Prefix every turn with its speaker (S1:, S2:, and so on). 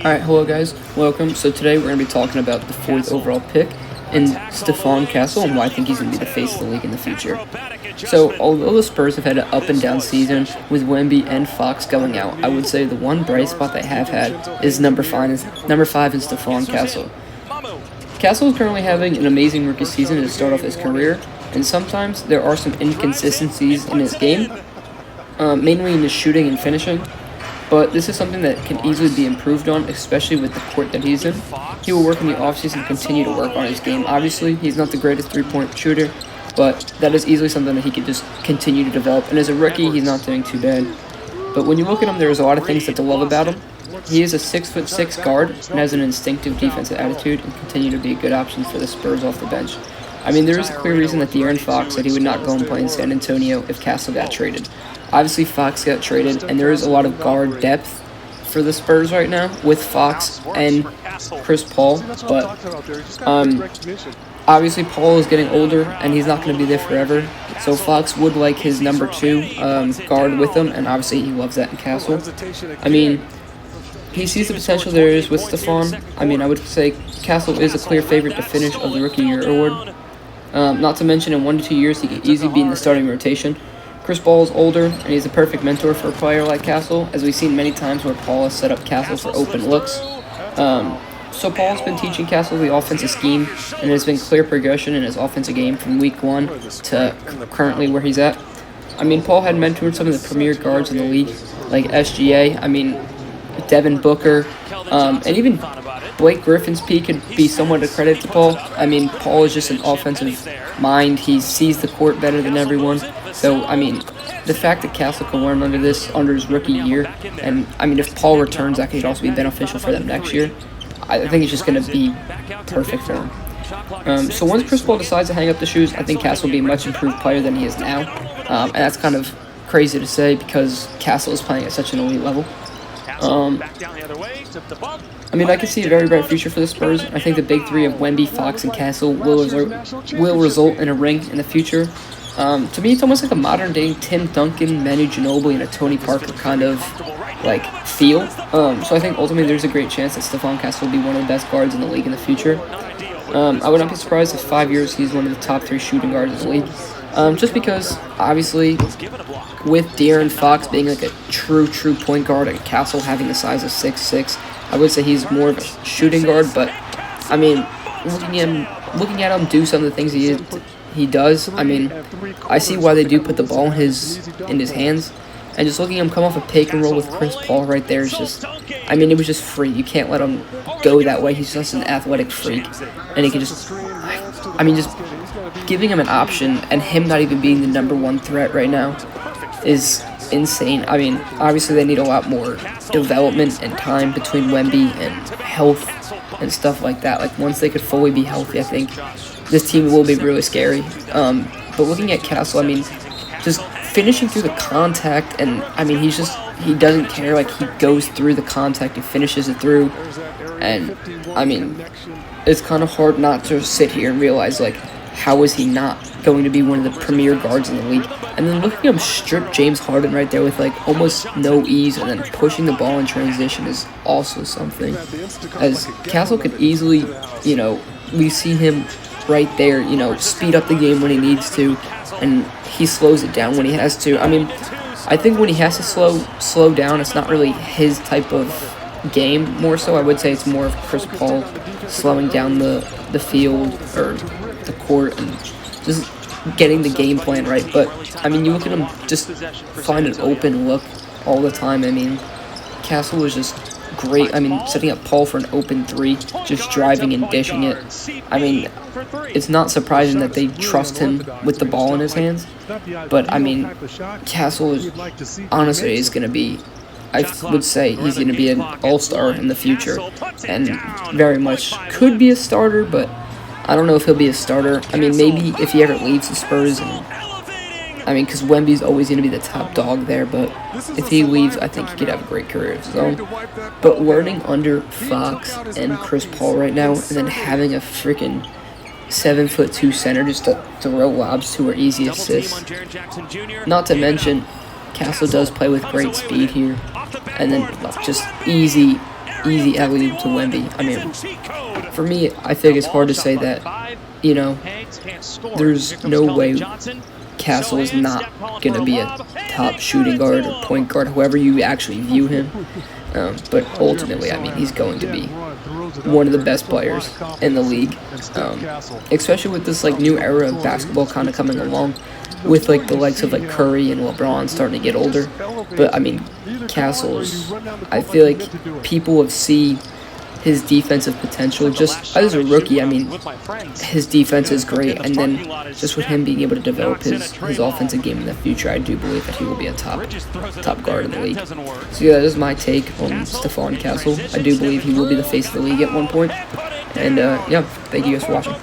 S1: Alright, hello guys, welcome. So today we're going to be talking about the 4th overall pick in Stephon Castle and why I think he's going to be the face of the league in the future. So, although the Spurs have had an up and down season with Wemby and Fox going out, I would say the one bright spot they have had is number 5 in Stephon Castle. Castle is currently having an amazing rookie season to start off his career, and sometimes there are some inconsistencies in his game, mainly in his shooting and finishing. But this is something that can easily be improved on, especially with the court that he's in. He will work in the offseason and continue to work on his game. Obviously, he's not the greatest three-point shooter, but that is easily something that he could just continue to develop. And as a rookie, he's not doing too bad. But when you look at him, there's a lot of things to love about him. He is a 6'6" guard and has an instinctive defensive attitude and continue to be a good option for the Spurs off the bench. I mean, there is a clear reason that De'Aaron Fox said he would not go and play in San Antonio if Castle got traded. Obviously, Fox got traded, and there is a lot of guard depth for the Spurs right now with Fox and Chris Paul, but obviously Paul is getting older, and he's not going to be there forever, so Fox would like his number 2 guard with him, and obviously he loves that in Castle. I mean, he sees the potential there is with Stephon. I mean, I would say Castle is a clear favorite to finish of the Rookie Year award. Not to mention, in 1 to 2 years, he could easily be in the starting rotation. Chris Paul is older, and he's a perfect mentor for a player like Castle, as we've seen many times where Paul has set up Castle for open looks. So Paul's been teaching Castle the offensive scheme, and there's been clear progression in his offensive game from week 1 to currently where he's at. I mean, Paul had mentored some of the premier guards in the league, like SGA, I mean, Devin Booker, and even Blake Griffin's peak could be somewhat a credit to Paul. I mean, Paul is just an offensive mind. He sees the court better than everyone. So, I mean, the fact that Castle can learn under his rookie year, and, I mean, if Paul returns, that could also be beneficial for them next year. I think it's just going to be perfect for him. So once Chris Paul decides to hang up the shoes, I think Castle will be a much improved player than he is now. And that's kind of crazy to say because Castle is playing at such an elite level. I mean, I can see a very bright future for the Spurs. I think the big three of Wemby, Fox, and Castle will result in a ring in the future. To me, it's almost like a modern-day Tim Duncan, Manu Ginobili, and a Tony Parker kind of, like, feel. So I think ultimately there's a great chance that Stephon Castle will be one of the best guards in the league in the future. I would not be surprised if 5 years he's one of the top 3 shooting guards in the league. Just because, obviously, with De'Aaron Fox being like a true point guard and Castle having the size of 6'6", I would say he's more of a shooting guard. But, I mean, looking at him do some of the things he does, I mean, I see why they do put the ball in his hands. And just looking at him come off a pick and roll with Chris Paul right there is just, I mean, it was just free. You can't let him go that way. He's just an athletic freak. And he can just, I mean, just giving him an option and him not even being the number 1 threat right now is insane. I mean, obviously they need a lot more development and time between Wemby and health and stuff like that. Like, once they could fully be healthy, I think this team will be really scary. But looking at Castle, I mean, just finishing through the contact, and I mean, he doesn't care. Like, he goes through the contact and finishes it through, and I mean, it's kind of hard not to sit here and realize, like, how is he not going to be one of the premier guards in the league? And then looking at him strip James Harden right there with, like, almost no ease, and then pushing the ball in transition is also something. As Castle could easily, you know, we see him right there, you know, speed up the game when he needs to, and he slows it down when he has to. I mean, I think when he has to slow down, it's not really his type of game. More so, I would say it's more of Chris Paul slowing down the field or the court and just getting the game plan right. But, I mean, you look at him just find an open look all the time. I mean, Castle was just great. I mean, setting up Paul for an open 3, just driving and dishing it. I mean, it's not surprising that they trust him with the ball in his hands. But, I mean, Castle is honestly going to be, I would say he's going to be an all-star in the future. And very much could be a starter, but I don't know if he'll be a starter. I mean, maybe if he ever leaves the Spurs, and I mean, because Wemby's always going to be the top dog there, but if he leaves, I think he could have a great career of his own. But learning under Fox and Chris Paul right now, and then having a freaking 7'2" center just to throw lobs to or easy assists. Not to mention, Castle does play with great speed here, and then just easy easy alley to Wemby. I mean, for me, I think it's hard to say that, you know, there's no way Castle is not going to be a top shooting guard or point guard, however you actually view him. But ultimately, I mean, he's going to be one of the best players in the league, especially with this like new era of basketball kind of coming along, with like the likes of like Curry and LeBron starting to get older. But I mean, Castle's, I feel like people have seen his defensive potential just as a rookie. I mean, his defense is great, and then just with him being able to develop his offensive game in the future, I do believe that he will be a top guard in the league. So yeah, that is my take on Stephon Castle. I do believe he will be the face of the league at one point. And yeah, thank you guys for watching.